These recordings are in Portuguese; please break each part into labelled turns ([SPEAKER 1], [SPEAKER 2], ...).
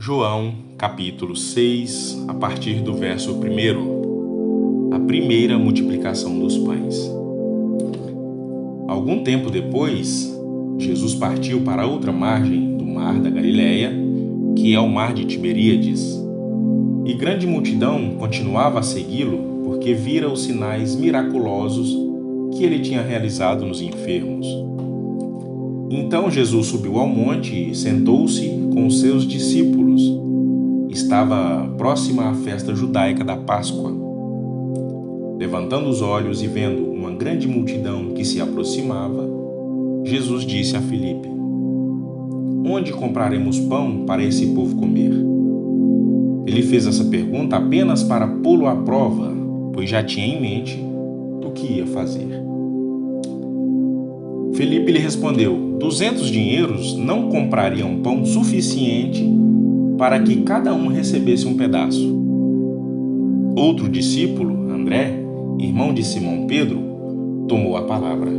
[SPEAKER 1] João, capítulo 6, a partir do verso 1, a primeira multiplicação dos pães. Algum tempo depois, Jesus partiu para outra margem do mar da Galileia, que é o mar de Tiberíades, e grande multidão continuava a segui-lo, porque vira os sinais miraculosos que ele tinha realizado nos enfermos. Então Jesus subiu ao monte e sentou-se com os seus discípulos. Estava próxima à festa judaica da Páscoa. Levantando os olhos e vendo uma grande multidão que se aproximava, Jesus disse a Filipe: "Onde compraremos pão para esse povo comer?" Ele fez essa pergunta apenas para pô-lo à prova, pois já tinha em mente o que ia fazer. Filipe lhe respondeu: 200 dinheiros não comprariam pão suficiente para que cada um recebesse um pedaço. Outro discípulo, André, irmão de Simão Pedro, tomou a palavra.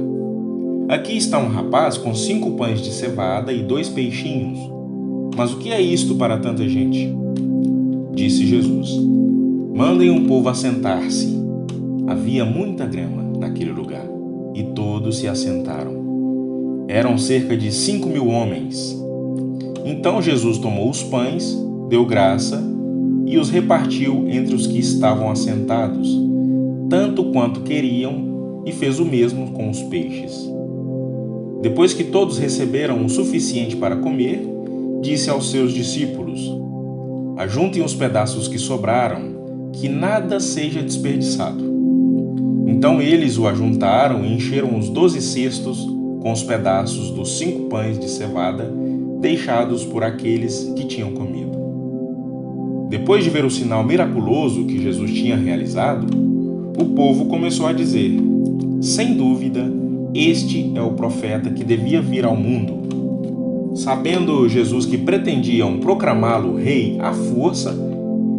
[SPEAKER 1] "Aqui está um rapaz com 5 pães de cevada e 2 peixinhos. Mas o que é isto para tanta gente?" Disse Jesus: "Mandem o povo assentar-se." Havia muita grama naquele lugar, e todos se assentaram. Eram cerca de 5.000 homens. Então Jesus tomou os pães, deu graça e os repartiu entre os que estavam assentados, tanto quanto queriam, e fez o mesmo com os peixes. Depois que todos receberam o suficiente para comer, disse aos seus discípulos: "Ajuntem os pedaços que sobraram, que nada seja desperdiçado." Então eles o ajuntaram e encheram os 12 cestos com os pedaços dos 5 pães de cevada deixados por aqueles que tinham comido. Depois de ver o sinal miraculoso que Jesus tinha realizado, o povo começou a dizer: "Sem dúvida, este é o profeta que devia vir ao mundo." Sabendo Jesus que pretendiam proclamá-lo rei à força,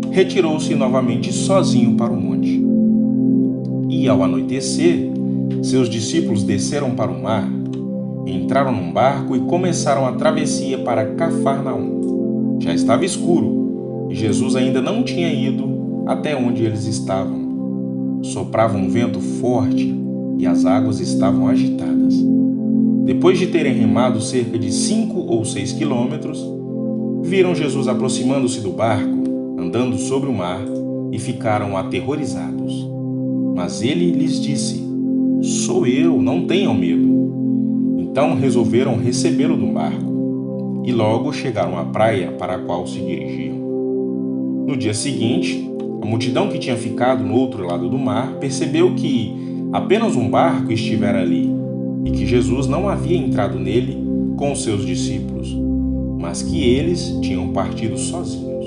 [SPEAKER 1] retirou-se novamente sozinho para o monte. E ao anoitecer, seus discípulos desceram para o mar, entraram num barco e começaram a travessia para Cafarnaum. Já estava escuro e Jesus ainda não tinha ido até onde eles estavam. Soprava um vento forte e as águas estavam agitadas. Depois de terem remado cerca de 5 ou 6 quilômetros, viram Jesus aproximando-se do barco, andando sobre o mar, e ficaram aterrorizados. Mas ele lhes disse: "Sou eu, não tenham medo." Então resolveram recebê-lo no barco, e logo chegaram à praia para a qual se dirigiam. No dia seguinte, a multidão que tinha ficado no outro lado do mar percebeu que apenas um barco estivera ali, e que Jesus não havia entrado nele com os seus discípulos, mas que eles tinham partido sozinhos.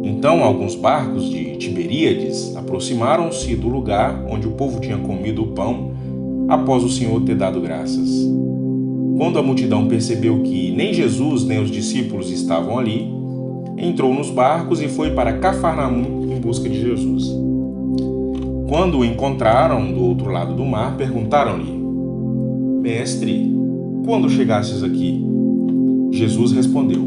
[SPEAKER 1] Então alguns barcos de Tiberíades aproximaram-se do lugar onde o povo tinha comido o pão após o Senhor ter dado graças. Quando a multidão percebeu que nem Jesus nem os discípulos estavam ali, entrou nos barcos e foi para Cafarnaum em busca de Jesus. Quando o encontraram do outro lado do mar, perguntaram-lhe: "Mestre, quando chegastes aqui?" Jesus respondeu: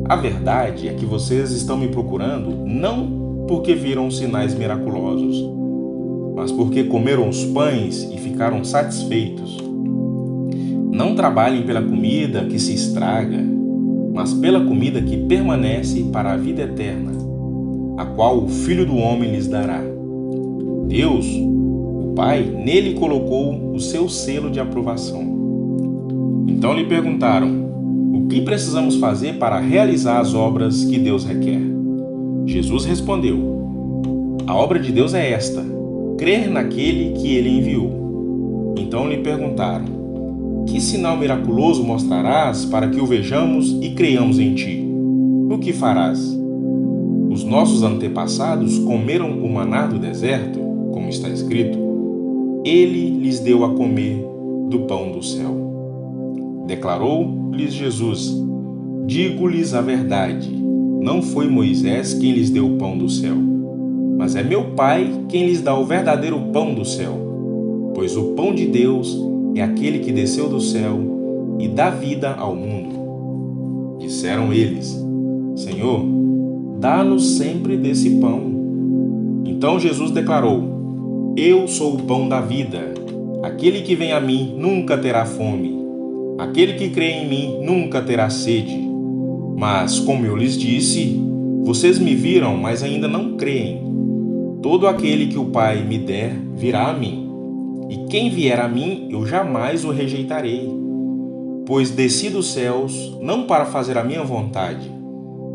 [SPEAKER 1] "A verdade é que vocês estão me procurando não porque viram sinais miraculosos, mas porque comeram os pães e ficaram satisfeitos. Não trabalhem pela comida que se estraga, mas pela comida que permanece para a vida eterna, a qual o Filho do Homem lhes dará. Deus, o Pai, nele colocou o seu selo de aprovação." Então lhe perguntaram: "O que precisamos fazer para realizar as obras que Deus requer?" Jesus respondeu: "A obra de Deus é esta: crer naquele que ele enviou." Então lhe perguntaram: "Que sinal miraculoso mostrarás para que o vejamos e creiamos em ti? O que farás? Os nossos antepassados comeram o maná do deserto, como está escrito: Ele lhes deu a comer do pão do céu." Declarou-lhes Jesus: "Digo-lhes a verdade, não foi Moisés quem lhes deu o pão do céu, mas é meu Pai quem lhes dá o verdadeiro pão do céu. Pois o pão de Deus é aquele que desceu do céu e dá vida ao mundo." Disseram eles: "Senhor, Senhor, dá-nos sempre desse pão. Então Jesus declarou: Eu sou o pão da vida. Aquele que vem a mim nunca terá fome. Aquele que crê em mim nunca terá sede. Mas, como eu lhes disse, vocês me viram, mas ainda não creem. Todo aquele que o Pai me der virá a mim, e quem vier a mim eu jamais o rejeitarei. Pois desci dos céus não para fazer a minha vontade,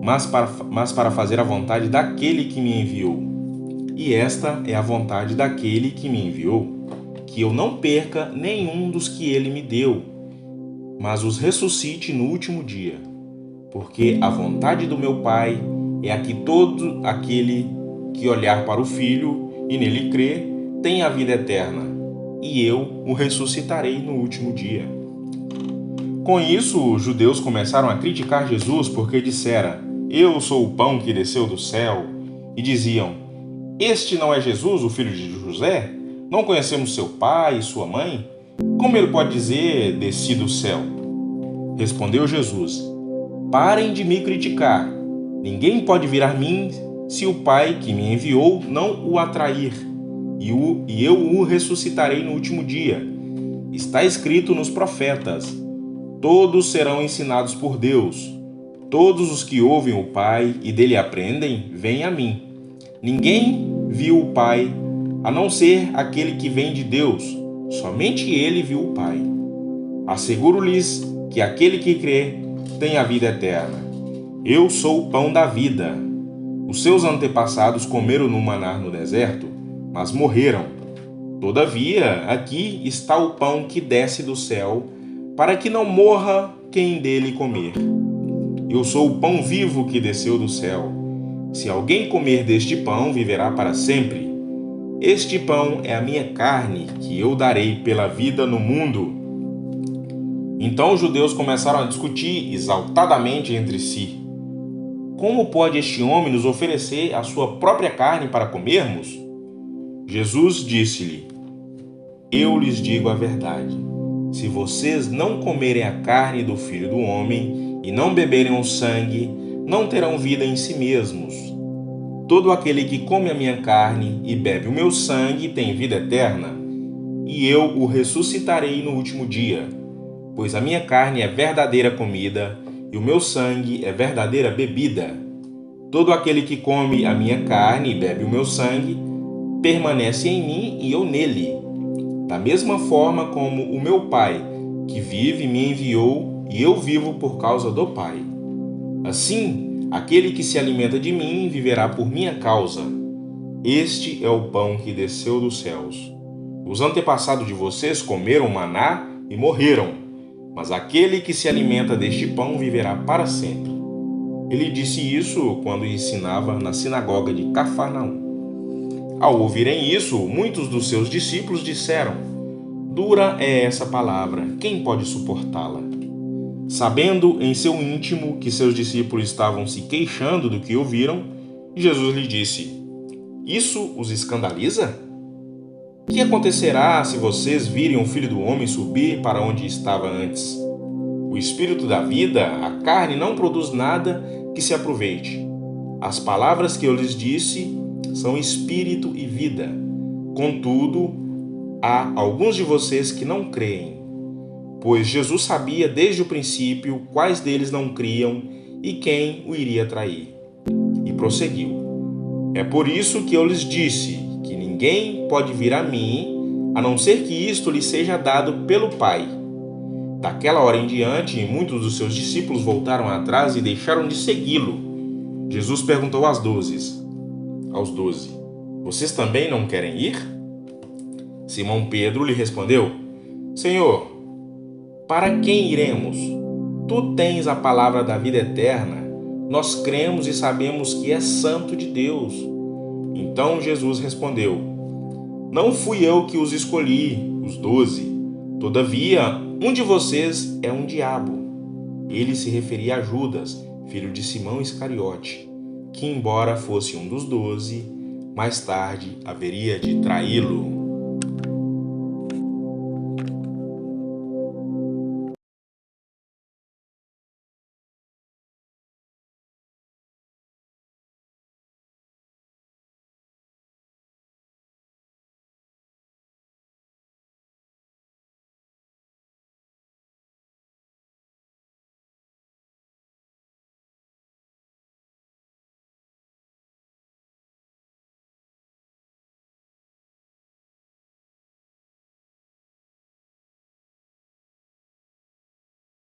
[SPEAKER 1] mas para fazer a vontade daquele que me enviou. E esta é a vontade daquele que me enviou, que eu não perca nenhum dos que ele me deu, mas os ressuscite no último dia. Porque a vontade do meu Pai é a que todo aquele que olhar para o Filho e nele crer tem a vida eterna, e eu o ressuscitarei no último dia. Com isso, os judeus começaram a criticar Jesus porque dissera: Eu sou o pão que desceu do céu. E diziam: Este não é Jesus, o filho de José? Não conhecemos seu pai e sua mãe? Como ele pode dizer, desci do céu? Respondeu Jesus: Parem de me criticar. Ninguém pode vir a mim se o Pai que me enviou não o atrair, e eu o ressuscitarei no último dia. Está escrito nos profetas: Todos serão ensinados por Deus. Todos os que ouvem o Pai e dele aprendem, vêm a mim. Ninguém viu o Pai, a não ser aquele que vem de Deus. Somente ele viu o Pai. Asseguro-lhes que aquele que crê tem a vida eterna. Eu sou o pão da vida. Os seus antepassados comeram no maná no deserto, mas morreram. Todavia, aqui está o pão que desce do céu, para que não morra quem dele comer. Eu sou o pão vivo que desceu do céu. Se alguém comer deste pão, viverá para sempre. Este pão é a minha carne, que eu darei pela vida no mundo. Então os judeus começaram a discutir exaltadamente entre si: Como pode este homem nos oferecer a sua própria carne para comermos? Jesus disse-lhe: Eu lhes digo a verdade. Se vocês não comerem a carne do Filho do Homem e não beberem o sangue, não terão vida em si mesmos. Todo aquele que come a minha carne e bebe o meu sangue tem vida eterna, e eu o ressuscitarei no último dia. Pois a minha carne é verdadeira comida e o meu sangue é verdadeira bebida. Todo aquele que come a minha carne e bebe o meu sangue permanece em mim e eu nele. Da mesma forma como o meu Pai, que vive, me enviou, e eu vivo por causa do Pai. Assim, aquele que se alimenta de mim viverá por minha causa. Este é o pão que desceu dos céus. Os antepassados de vocês comeram maná e morreram, mas aquele que se alimenta deste pão viverá para sempre. Ele disse isso quando ensinava na sinagoga de Cafarnaum. Ao ouvirem isso, muitos dos seus discípulos disseram: Dura é essa palavra, quem pode suportá-la? Sabendo em seu íntimo que seus discípulos estavam se queixando do que ouviram, Jesus lhe disse: Isso os escandaliza? O que acontecerá se vocês virem o Filho do Homem subir para onde estava antes? O Espírito da vida, a carne, não produz nada que se aproveite. As palavras que eu lhes disse são espírito e vida. Contudo, há alguns de vocês que não creem. Pois Jesus sabia desde o princípio quais deles não criam e quem o iria trair. E prosseguiu: É por isso que eu lhes disse que ninguém pode vir a mim, a não ser que isto lhe seja dado pelo Pai. Daquela hora em diante, muitos dos seus discípulos voltaram atrás e deixaram de segui-lo. Jesus perguntou aos 12: Vocês também não querem ir? Simão Pedro lhe respondeu: Senhor, para quem iremos? Tu tens a palavra da vida eterna. Nós cremos e sabemos que és santo de Deus. Então Jesus respondeu: Não fui eu que os escolhi, os 12. Todavia, um de vocês é um diabo. Ele se referia a Judas, filho de Simão Iscariote, que, embora fosse um dos 12, mais tarde haveria de traí-lo.